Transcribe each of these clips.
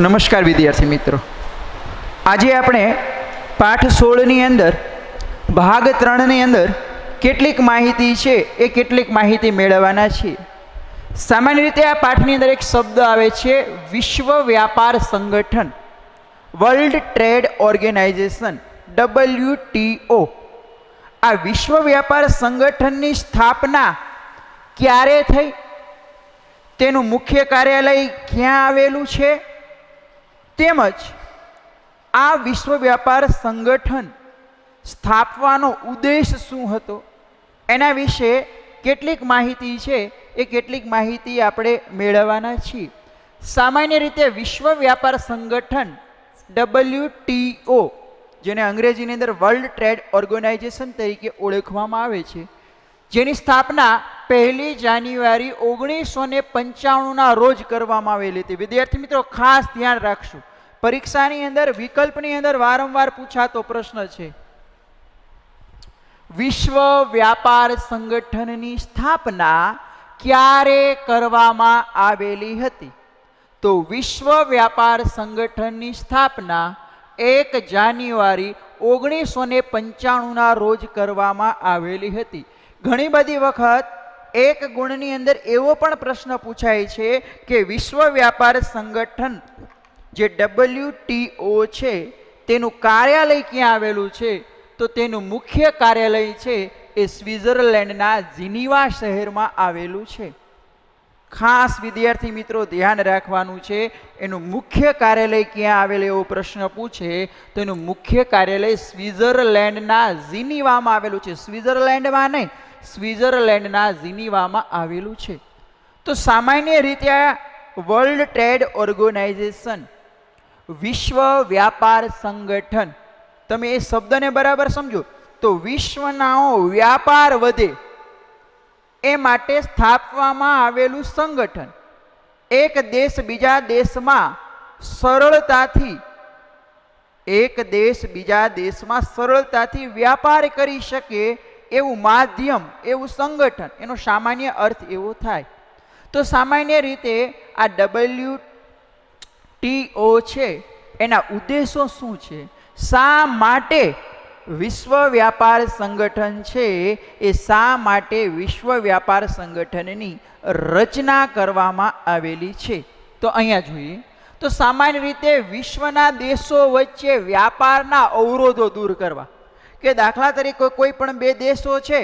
નમસ્કાર વિદ્યાર્થી મિત્રો, આજે આપણે પાઠ 16ની અંદર ભાગ 3ની અંદર કેટલીક માહિતી છે એ કેટલીક માહિતી મેળવવાના છીએ. સામાન્ય રીતે આ પાઠની અંદર એક શબ્દ આવે છે વિશ્વ વ્યાપાર સંગઠન, વર્લ્ડ ટ્રેડ ઓર્ગેનાઇઝેશન, WTO. આ વિશ્વ વ્યાપાર સંગઠનની સ્થાપના ક્યારે થઈ, તેનું મુખ્ય કાર્યાલય ક્યાં આવેલું છે, તેમજ આ વિશ્વ વ્યાપાર સંગઠન સ્થાપવાનો ઉદ્દેશ શું હતો, એના વિશે કેટલીક માહિતી છે એ કેટલીક માહિતી આપણે મેળવવાના છીએ. સામાન્ય રીતે વિશ્વ વ્યાપાર સંગઠન WTO, જેને અંગ્રેજીની અંદર વર્લ્ડ ટ્રેડ ઓર્ગેનાઇઝેશન તરીકે ઓળખવામાં આવે છે, જેની સ્થાપના 1 જાન્યુઆરી 1995ના રોજ કરવામાં આવેલી હતી. વિદ્યાર્થી મિત્રો ખાસ ધ્યાન રાખશું, પરીક્ષાની અંદર વિકલ્પની અંદર વારંવાર પૂછાતો પ્રશ્ન છે, વિશ્વ વ્યાપાર સંગઠનની સ્થાપના ક્યારે કરવામાં આવેલી હતી? તો વિશ્વ વ્યાપાર સંગઠનની સ્થાપના 1 જાન્યુઆરી 1995ના રોજ કરવામાં આવેલી હતી. ઘણી બધી વખત એક ગુણની અંદર એવો પણ પ્રશ્ન પૂછાય છે કે વિશ્વ વ્યાપાર સંગઠન જે WTO છે તેનું કાર્યાલય ક્યાં આવેલું છે? તો તેનું મુખ્ય કાર્યાલય છે એ સ્વિટ્ઝરલેન્ડના જીનીવા શહેરમાં આવેલું છે. ખાસ વિદ્યાર્થી મિત્રો ધ્યાન રાખવાનું છે, એનું મુખ્ય કાર્યાલય ક્યાં આવેલું એવો પ્રશ્ન પૂછે તો એનું મુખ્ય કાર્યાલય સ્વિટ્ઝરલેન્ડના જીનીવામાં આવેલું છે. સ્વિટ્ઝરલેન્ડમાં નહીં, સ્વિટ્ઝરલેન્ડના જીનીવામાં આવેલું છે. તો સામાન્ય રીતે વર્લ્ડ ટ્રેડ ઓર્ગેનાઇઝેશન, વિશ્વ વ્યાપાર સંગઠન, તમે એ શબ્દને બરાબર સમજો તો વિશ્વનો વ્યાપાર વધે એ માટે સ્થાપવામાં આવેલું સંગઠન. એક દેશ બીજા દેશમાં સરળતાથી વ્યાપાર કરી શકે એવું માધ્યમ, એવું સંગઠન, એનો સામાન્ય અર્થ એવો થાય. તો સામાન્ય રીતે આ WTO છે એના ઉદ્દેશો શું છે, શા માટે વિશ્વ વ્યાપાર સંગઠન છે એ શા માટે વિશ્વ વ્યાપાર સંગઠનની રચના કરવામાં આવેલી છે, તો અહીંયા જોઈએ તો સામાન્ય રીતે વિશ્વના દેશો વચ્ચે વ્યાપારના અવરોધો દૂર કરવા, કે દાખલા તરીકે કોઈ પણ બે દેશો છે,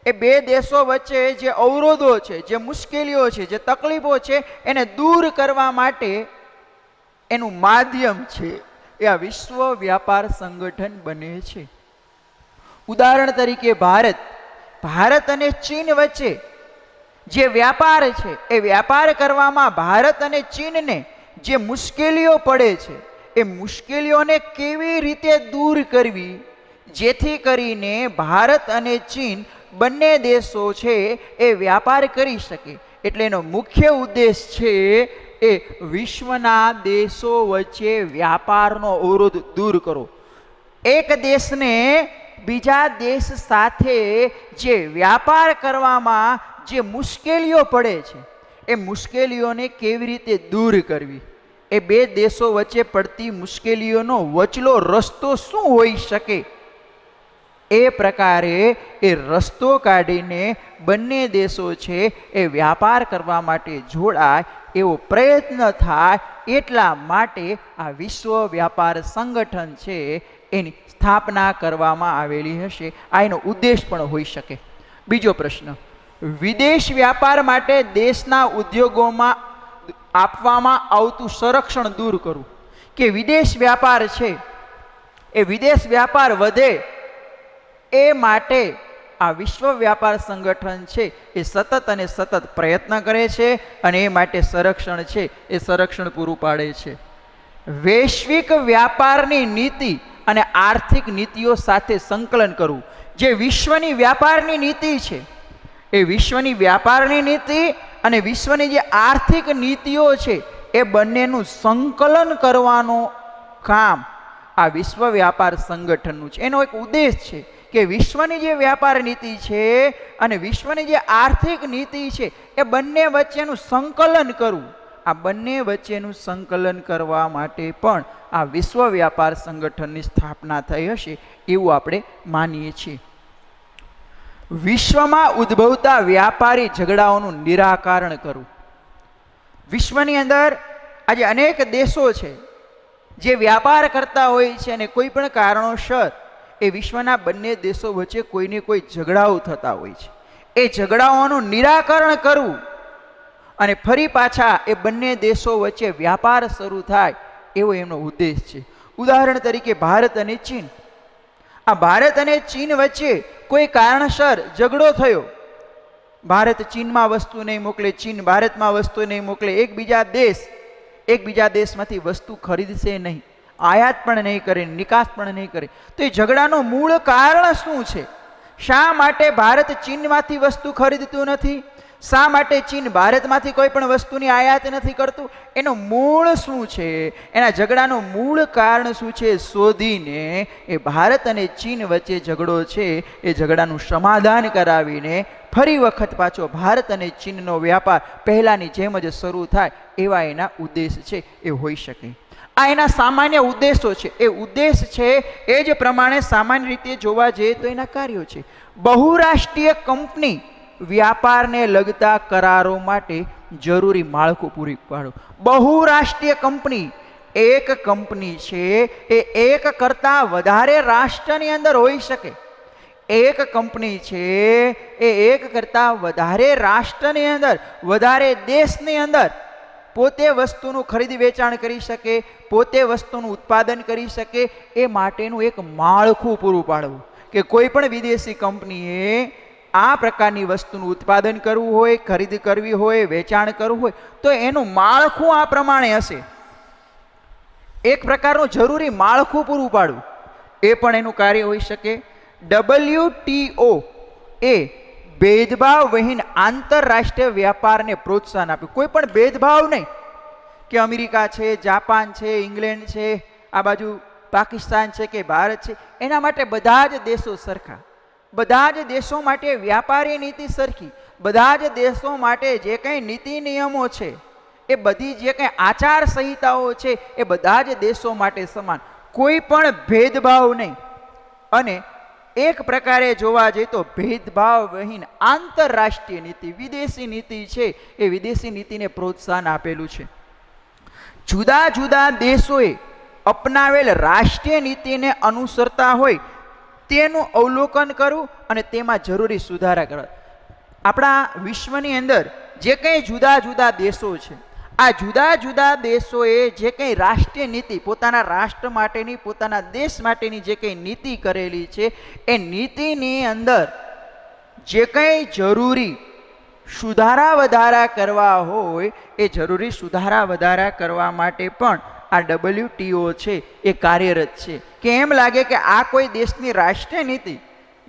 એ બે દેશો વચ્ચે જે અવરોધો છે, જે મુશ્કેલીઓ છે, જે તકલીફો છે, એને દૂર કરવા માટે એનું માધ્યમ છે એ આ વિશ્વ વ્યાપાર સંગઠન બને છે. ઉદાહરણ તરીકે ભારત અને ચીન વચ્ચે જે વ્યાપાર છે એ વ્યાપાર કરવામાં ભારત અને ચીનને જે મુશ્કેલીઓ પડે છે એ મુશ્કેલીઓને કેવી રીતે દૂર કરવી જેથી કરીને ભારત અને ચીન બંને દેશો છે એ વ્યાપાર કરી શકે. એટલે એનો મુખ્ય ઉદ્દેશ છે એ વિશ્વના દેશો વચ્ચે વ્યાપારનો અવરોધ દૂર કરો. એક દેશને બીજા દેશ સાથે જે વ્યાપાર કરવામાં જે મુશ્કેલીઓ પડે છે એ મુશ્કેલીઓને કેવી રીતે દૂર કરવી, એ બે દેશો વચ્ચે પડતી મુશ્કેલીઓનો વચલો રસ્તો શું હોઈ શકે, એ પ્રકારે એ રસ્તો કાઢીને બંને દેશો છે એ વ્યાપાર કરવા માટે જોડાય એવો પ્રયત્ન થાય, એટલા માટે આ વિશ્વ વ્યાપાર સંગઠન છે એની સ્થાપના કરવામાં આવેલી હશે. આ એનો ઉદ્દેશ પણ હોઈ શકે. બીજો પ્રશ્ન, વિદેશ વ્યાપાર માટે દેશના ઉદ્યોગોમાં આપવામાં આવતું સંરક્ષણ દૂર કરવું, કે વિદેશ વ્યાપાર છે એ વિદેશ વ્યાપાર વધે એ માટે આ વિશ્વ વ્યાપાર સંગઠન છે એ સતત અને સતત પ્રયત્ન કરે છે અને એ માટે સંરક્ષણ છે એ સંરક્ષણ પૂરું પાડે છે. વૈશ્વિક વ્યાપારની નીતિ અને આર્થિક નીતિઓ સાથે સંકલન કરવું, જે વિશ્વની વ્યાપારની નીતિ છે એ વિશ્વની વ્યાપારની નીતિ અને વિશ્વની જે આર્થિક નીતિઓ છે એ બંનેનું સંકલન કરવાનું કામ આ વિશ્વ વ્યાપાર સંગઠનનું છે. એનો એક ઉદ્દેશ છે કે વિશ્વની જે વ્યાપાર નીતિ છે અને વિશ્વની જે આર્થિક નીતિ છે એ બંને વચ્ચેનું સંકલન કરવું, આ બંને વચ્ચેનું સંકલન કરવા માટે પણ આ વિશ્વ વ્યાપાર સંગઠનની સ્થાપના થઈ હશે એવું આપણે માનીએ છીએ. વિશ્વમાં ઉદ્ભવતા વ્યાપારી ઝઘડાઓનું નિરાકરણ કરવું. વિશ્વની અંદર આજે અનેક દેશો છે જે વ્યાપાર કરતા હોય છે અને કોઈ પણ કારણોસર એ વિશ્વના બંને દેશો વચ્ચે કોઈને કોઈ ઝઘડાઓ થતા હોય છે. એ ઝઘડાઓનું નિરાકરણ કરવું અને ફરી પાછા એ બંને દેશો વચ્ચે વ્યાપાર શરૂ થાય એવો એમનો ઉદ્દેશ છે. ઉદાહરણ તરીકે ભારત અને ચીન. આ ભારત અને ચીન વચ્ચે કોઈ કારણસર ઝઘડો થયો. ભારત ચીનમાં વસ્તુ નહીં મોકલે, ચીન ભારતમાં વસ્તુ નહીં મોકલે, એકબીજા દેશમાંથી વસ્તુ ખરીદશે નહીં, આયાત પણ નહીં કરે, નિકાસ પણ નહીં કરે. તો એ ઝઘડાનું મૂળ કારણ શું છે? શા માટે ભારત ચીનમાંથી વસ્તુ ખરીદતું નથી? શા માટે ચીન ભારતમાંથી કોઈ પણ વસ્તુની આયાત નથી કરતું? એનું મૂળ શું છે? એના ઝઘડાનું મૂળ કારણ શું છે? શોધીને એ ભારત અને ચીન વચ્ચે ઝઘડો છે એ ઝઘડાનું સમાધાન કરાવીને ફરી વખત પાછો ભારત અને ચીનનો વ્યાપાર પહેલાંની જેમ જ શરૂ થાય એવા એના ઉદ્દેશ છે એ હોઈ શકે. આ એના સામાન્ય ઉદ્દેશો છે. એ ઉદ્દેશ છે એ જ પ્રમાણે સામાન્ય રીતે જોવા જઈએ તો એના કાર્યો છે. બહુરાષ્ટ્રીય કંપની વ્યાપારને લગતા કરારો માટે જરૂરી માળખું પૂરી પાડવું. બહુરાષ્ટ્રીય કંપની, એક કંપની છે એ એક કરતાં વધારે રાષ્ટ્રની અંદર હોઈ શકે. એક કંપની છે એ એક કરતાં વધારે રાષ્ટ્રની અંદર, વધારે દેશની અંદર પોતે વસ્તુનું ખરીદ વેચાણ કરી શકે, પોતે વસ્તુનું ઉત્પાદન કરી શકે એ માટેનું એક માળખું પૂરું પાડવું. કે કોઈ પણ વિદેશી કંપનીએ આ પ્રકારની વસ્તુનું ઉત્પાદન કરવું હોય, ખરીદ કરવી હોય, વેચાણ કરવું હોય તો એનું માળખું આ પ્રમાણે હશે. એક પ્રકારનું જરૂરી માળખું પૂરું પાડવું એ પણ એનું કાર્ય હોઈ શકે. WTO એ ભેદભાવ વિહીન આંતરરાષ્ટ્રીય વ્યાપારને પ્રોત્સાહન આપ્યું. કોઈ પણ ભેદભાવ નહીં કે અમેરિકા છે, જાપાન છે, ઇંગ્લેન્ડ છે, આ બાજુ પાકિસ્તાન છે કે ભારત છે, એના માટે બધા જ દેશો સરખા. બધા જ દેશો માટે વ્યાપારી નીતિ સરખી. બધા જ દેશો માટે જે કંઈ નીતિ નિયમો છે એ બધી જે કંઈ આચાર સંહિતાઓ છે એ બધા જ દેશો માટે સમાન. કોઈ પણ ભેદભાવ નહીં. અને એક પ્રકારે જોવા જઈએ તો ભેદભાવ વિહીન આંતરરાષ્ટ્રીય નીતિ, વિદેશી નીતિ છે એ વિદેશી નીતિને પ્રોત્સાહન આપેલું છે. જુદા જુદા દેશોએ અપનાવેલ રાષ્ટ્રીય નીતિને અનુસરતા હોય તેનું અવલોકન કરવું અને તેમાં જરૂરી સુધારા કરવા. આપણા વિશ્વની અંદર જે કંઈ જુદા જુદા દેશો છે, આ જુદા જુદા દેશોએ જે કંઈ રાષ્ટ્રીય નીતિ, પોતાના રાષ્ટ્ર માટેની, પોતાના દેશ માટેની જે કંઈ નીતિ કરેલી છે એ નીતિની અંદર જે કંઈ જરૂરી સુધારા વધારા કરવા હોય એ જરૂરી સુધારા વધારા કરવા માટે પણ આ WTO છે એ કાર્યરત છે. કે એમ લાગે કે આ કોઈ દેશની રાષ્ટ્રીય નીતિ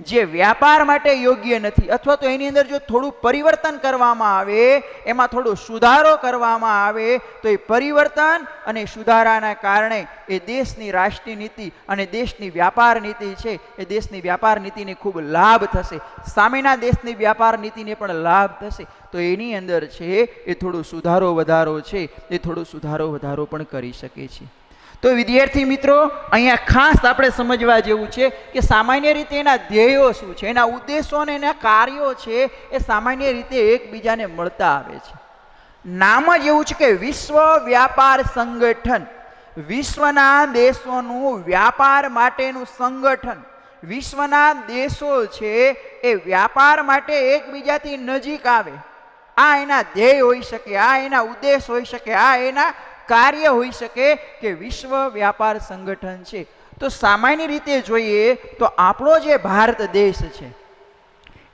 જે વ્યાપાર માટે યોગ્ય નથી અથવા તો એની અંદર જો થોડું પરિવર્તન કરવામાં આવે, એમાં થોડો સુધારો કરવામાં આવે તો એ પરિવર્તન અને સુધારાના કારણે એ દેશની રાષ્ટ્રીય નીતિ અને દેશની વ્યાપાર નીતિ છે એ દેશની વ્યાપાર નીતિને ખૂબ લાભ થશે. સામેના દેશની વ્યાપાર નીતિને પણ લાભ થશે. તો એની અંદર છે એ થોડો સુધારો વધારો છે એ થોડો સુધારો વધારો પણ કરી શકે છે. તો વિદ્યાર્થી મિત્રો, અહીંયા ખાસ આપણે સમજવા જેવું છે કે સામાન્ય રીતે એના ધ્યેયો શું છે, એના ઉદ્દેશો અને એના કાર્યો છે એ સામાન્ય રીતે એકબીજાને મળતા આવે છે. નામ જ એવું છે કે વિશ્વ વ્યાપાર સંગઠન, વિશ્વના દેશોનું વ્યાપાર માટેનું સંગઠન. વિશ્વના દેશો છે એ વ્યાપાર માટે એકબીજાથી નજીક આવે. આ એના ધ્યેય હોઈ શકે, આ એના ઉદ્દેશ હોઈ શકે, આ એના કાર્ય હોઈ શકે કે વિશ્વ વ્યાપાર સંગઠન છે. તો સામાન્ય રીતે જોઈએ તો આપણો જે ભારત દેશ છે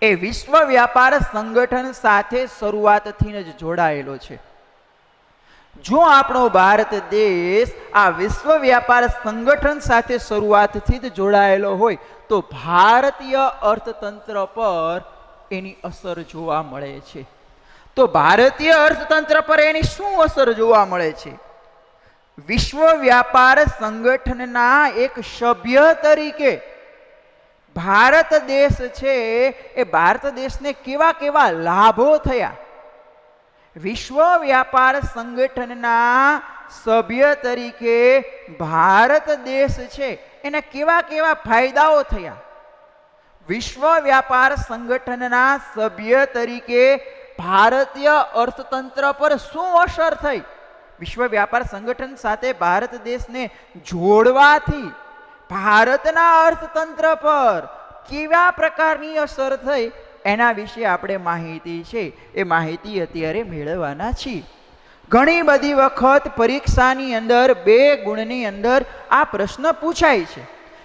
એ વિશ્વ વ્યાપાર સંગઠન સાથે શરૂઆતથી જ જોડાયેલો છે. જો આપણો ભારત દેશ આ વિશ્વ વ્યાપાર સંગઠન સાથે શરૂઆતથી જ જોડાયેલો હોય તો ભારતીય અર્થતંત્ર પર એની અસર જોવા મળે છે. તો ભારતીય અર્થતંત્ર પર એની શું અસર જોવા મળે છે? વિશ્વ વ્યાપાર સંગઠનના એક સભ્ય તરીકે ભારત દેશ છે એ ભારત દેશને કેવા કેવા લાભો થયા, વિશ્વ વ્યાપાર સંગઠનના સભ્ય તરીકે ભારત દેશ છે એના કેવા કેવા ફાયદાઓ થયા? વિશ્વ વ્યાપાર સંગઠનના સભ્ય તરીકે ભારતીય અર્થતંત્ર પર શું અસર થઈ? વિશ્વ વ્યાપાર સંગઠન સાથે ભારત દેશને જોડવાથી ભારતના અર્થતંત્ર પર કેવા પ્રકારની અસર થઈ એના વિશે આપણે માહિતી છે એ માહિતી અત્યારે મેળવવાના છીએ. ઘણી બધી વખત પરીક્ષાની અંદર 2 ગુણની અંદર આ પ્રશ્ન પૂછાય છે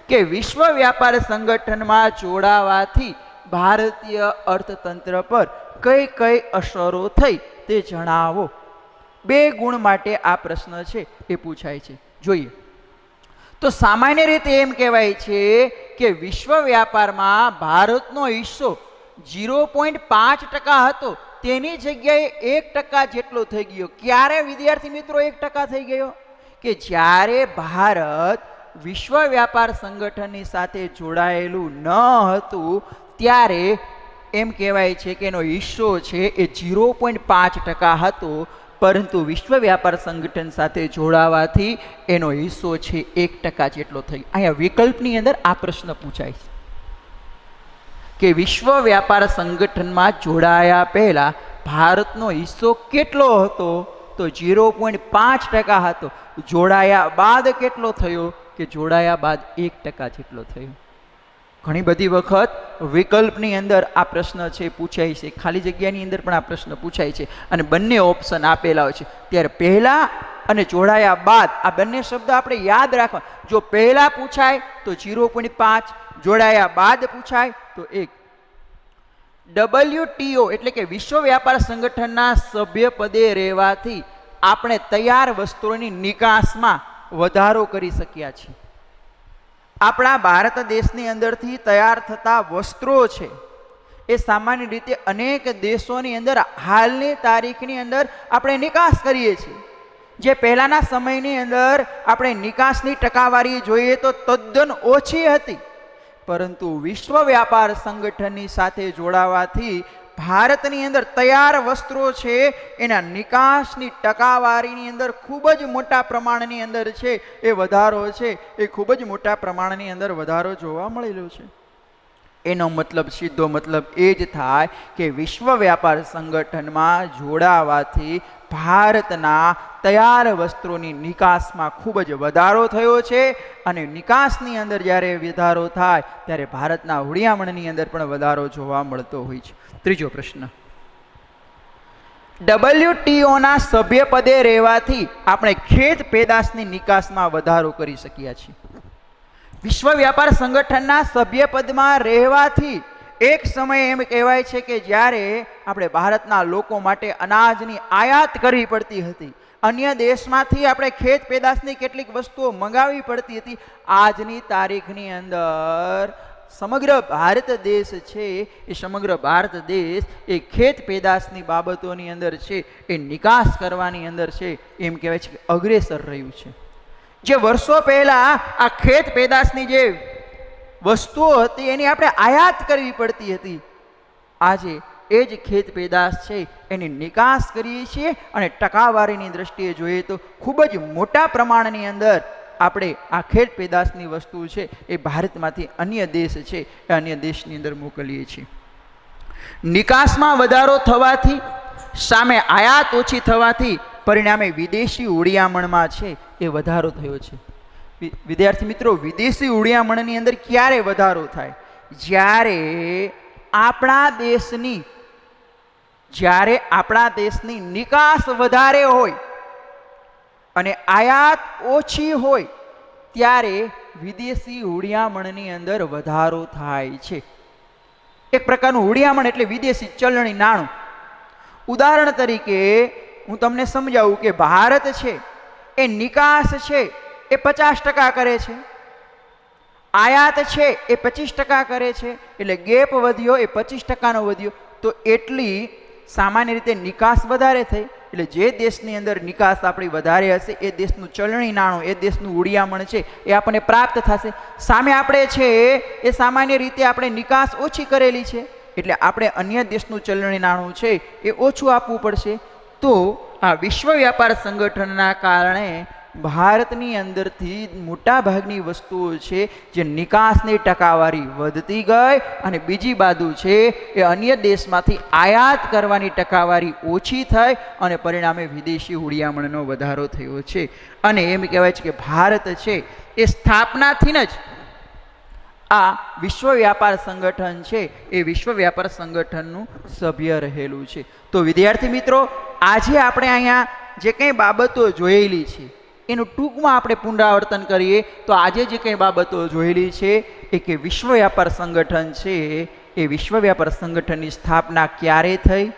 કે વિશ્વ વ્યાપાર સંગઠનમાં જોડાવાથી ભારતીય અર્થતંત્ર પર કઈ કઈ અસરો થઈ તે જણાવો. 2 ગુણ માટે આ પ્રશ્ન છે એ પૂછાય છે. જોઈએ તો સામાન્ય રીતે એમ કહેવાય છે કે વિશ્વ વ્યાપારમાં ભારતનો હિસ્સો 0.5% હતો, તેની જગ્યાએ 1% જેટલો થઈ ગયો. ક્યારે વિદ્યાર્થી મિત્રો 1% થઈ ગયો? કે જ્યારે ભારત વિશ્વ વ્યાપાર સંગઠનની સાથે જોડાયેલું ન હતું ત્યારે એમ કહેવાય છે કે એનો હિસ્સો છે એ 0.5% હતો, પરંતુ વિશ્વ વ્યાપાર સંગઠન સાથે જોડાવાથી એનો હિસ્સો છે 1% જેટલો થઈ ગયો. અહીંયા વિકલ્પની અંદર આ પ્રશ્ન પૂછાય છે કે વિશ્વ વ્યાપાર સંગઠનમાં જોડાયા પહેલા ભારતનો હિસ્સો કેટલો હતો? તો 0.5% હતો. જોડાયા બાદ કેટલો થયો? કે જોડાયા બાદ 1% જેટલો થયો. ઘણી બધી વખત વિકલ્પની અંદર આ પ્રશ્ન છે પૂછાય છે, ખાલી જગ્યાની અંદર પણ આ પ્રશ્ન પૂછાય છે અને બંને ઓપ્શન આપેલા હોય છે. ત્યારે પહેલા અને જોડાયા બાદ આ બંને શબ્દ આપણે યાદ રાખવા. જો પહેલા પૂછાય તો 0.5, જોડાયા બાદ પૂછાય તો 1. WTO એટલે કે વિશ્વ વ્યાપાર સંગઠનના સભ્ય પદે રહેવાથી આપણે તૈયાર વસ્તુઓની નિકાસમાં વધારો કરી શક્યા છીએ. આપણા ભારત દેશની અંદરથી તૈયાર થતા વસ્ત્રો છે એ સામાન્ય રીતે અનેક દેશોની અંદર હાલની તારીખની અંદર આપણે નિકાસ કરીએ છીએ. જે પહેલાના સમયની અંદર આપણે નિકાસની ટકાવારી જોઈએ તો તદ્દન ઓછી હતી, પરંતુ વિશ્વ વ્યાપાર સંગઠનની સાથે જોડાવાથી ભારતની અંદર તૈયાર વસ્ત્રો છે એના નિકાસની ટકાવારીની અંદર ખૂબ જ મોટા પ્રમાણની અંદર છે એ વધારો છે એ ખૂબ જ મોટા પ્રમાણની અંદર વધારો જોવા મળેલો છે. એનો મતલબ સીધો મતલબ એ જ થાય કે વિશ્વ વ્યાપાર સંગઠનમાં જોડાવાથી ભારતના તૈયાર વસ્ત્રોની નિકાસમાં ખૂબ જ વધારો થયો છે અને નિકાસની અંદર જ્યારે વધારો થાય ત્યારે ભારતના હુંડિયામણની અંદર પણ વધારો જોવા મળતો હોય છે. ત્રીજો પ્રશ્ન, WTOના સભ્ય પદે રહેવાથી આપણે ખેત પેદાશની નિકાસમાં વધારો કરી શક્યા છીએ. વિશ્વ વ્યાપાર સંગઠનના સભ્ય પદમાં રહેવાથી એક સમય એમ કહેવાય છે કે જ્યારે આપણે ભારતના લોકો માટે અનાજની આયાત કરવી પડતી હતી, અન્ય દેશમાંથી આપણે ખેત પેદાશની કેટલીક વસ્તુઓ મંગાવવી પડતી હતી, આજની તારીખની અંદર સમગ્ર ભારત દેશ છે એ સમગ્ર ભારત દેશ એ ખેત પેદાશની બાબતોની અંદર છે એ નિકાસ કરવાની અંદર છે એમ કહેવાય છે કે અગ્રેસર રહ્યું છે. જે વર્ષો પહેલા આ ખેત પેદાશની જે વસ્તુઓ હતી એની આપણે આયાત કરવી પડતી હતી, આજે એ જ ખેત પેદાશ છે એની નિકાસ કરીએ છીએ અને ટકાવારીની દ્રષ્ટિએ જોઈએ તો ખૂબ જ મોટા પ્રમાણની અંદર આપણે આ ખેત પેદાશની વસ્તુ છે એ ભારતમાંથી અન્ય દેશ છે એ અન્ય દેશની અંદર મોકલીએ છીએ. નિકાસમાં વધારો થવાથી સામે આયાત ઓછી થવાથી પરિણામે વિદેશી હુંડિયામણમાં છે એ વધારો થયો છે. વિદ્યાર્થી મિત્રો, વિદેશી હુંડિયામણની અંદર ક્યારે વધારો થાય? જ્યારે આપણા દેશની નિકાસ વધારે હોય અને આયાત ઓછી હોય ત્યારે વિદેશી હુંડિયામણની અંદર વધારો થાય છે. એક પ્રકારનું હુંડિયામણ એટલે વિદેશી ચલણી નાણું. ઉદાહરણ તરીકે હું તમને સમજાવું કે ભારત છે એ નિકાસ છે એ 50% કરે છે, આયાત છે એ 25% કરે છે, એટલે ગેપ વધ્યો એ 25%નો વધ્યો. તો એટલી સામાન્ય રીતે નિકાસ વધારે થઈ, એટલે જે દેશની અંદર નિકાસ આપણી વધારે હશે એ દેશનું ચલણી નાણું, એ દેશનું હુંડિયામણ છે એ આપણને પ્રાપ્ત થશે. સામે આપણે છે એ સામાન્ય રીતે આપણે નિકાસ ઓછી કરેલી છે, એટલે આપણે અન્ય દેશનું ચલણી નાણું છે એ ઓછું આપવું પડશે. તો આ વિશ્વ વ્યાપાર સંગઠનના કારણે ભારતની અંદરથી મોટા ભાગની વસ્તુઓ છે જે નિકાસની ટકાવારી વધતી ગઈ અને બીજી બાજુ છે એ અન્ય દેશમાંથી આયાત કરવાની ટકાવારી ઓછી થઈ અને પરિણામે વિદેશી હુડિયામણનો વધારો થયો છે. અને એમ કહેવાય છે કે ભારત છે એ સ્થાપનાથી જ આ વિશ્વ વ્યાપાર સંગઠન છે એ વિશ્વ વ્યાપાર સંગઠનનું સભ્ય રહેલું છે. તો વિદ્યાર્થી મિત્રો, આજે આપણે અહીંયા જે કંઈ બાબતો જોયેલી છે એનું ટૂંકમાં આપણે પુનરાવર્તન કરીએ તો આજે જે કંઈ બાબતો જોયેલી છે એ કે વિશ્વ વ્યાપાર સંગઠન છે એ વિશ્વ વ્યાપાર સંગઠનની સ્થાપના ક્યારે થઈ,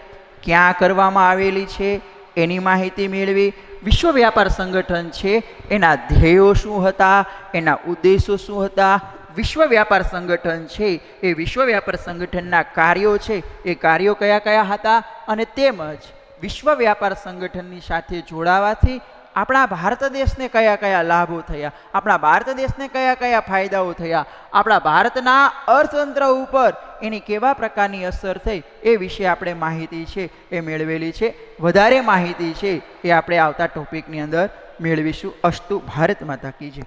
ક્યાં કરવામાં આવેલી છે એની માહિતી મેળવી, વિશ્વ વ્યાપાર સંગઠન છે એના ધ્યેયો શું હતા, એના ઉદ્દેશો શું હતા, વિશ્વ વ્યાપાર સંગઠન છે એ વિશ્વ વ્યાપાર સંગઠનના કાર્યો છે એ કાર્યો કયા કયા હતા, અને તેમજ વિશ્વ વ્યાપાર સંગઠનની સાથે જોડાવાથી આપણા ભારત દેશને કયા કયા લાભો થયા, આપણા ભારત દેશને કયા કયા ફાયદાઓ થયા, આપણા ભારતના અર્થતંત્ર ઉપર એની કેવા પ્રકારની અસર થઈ એ વિશે આપણે માહિતી છે એ મેળવેલી છે. વધારે માહિતી છે એ આપણે આવતા ટોપિકની અંદર મેળવીશું. અસ્તુ. ભારત માતા કી જય.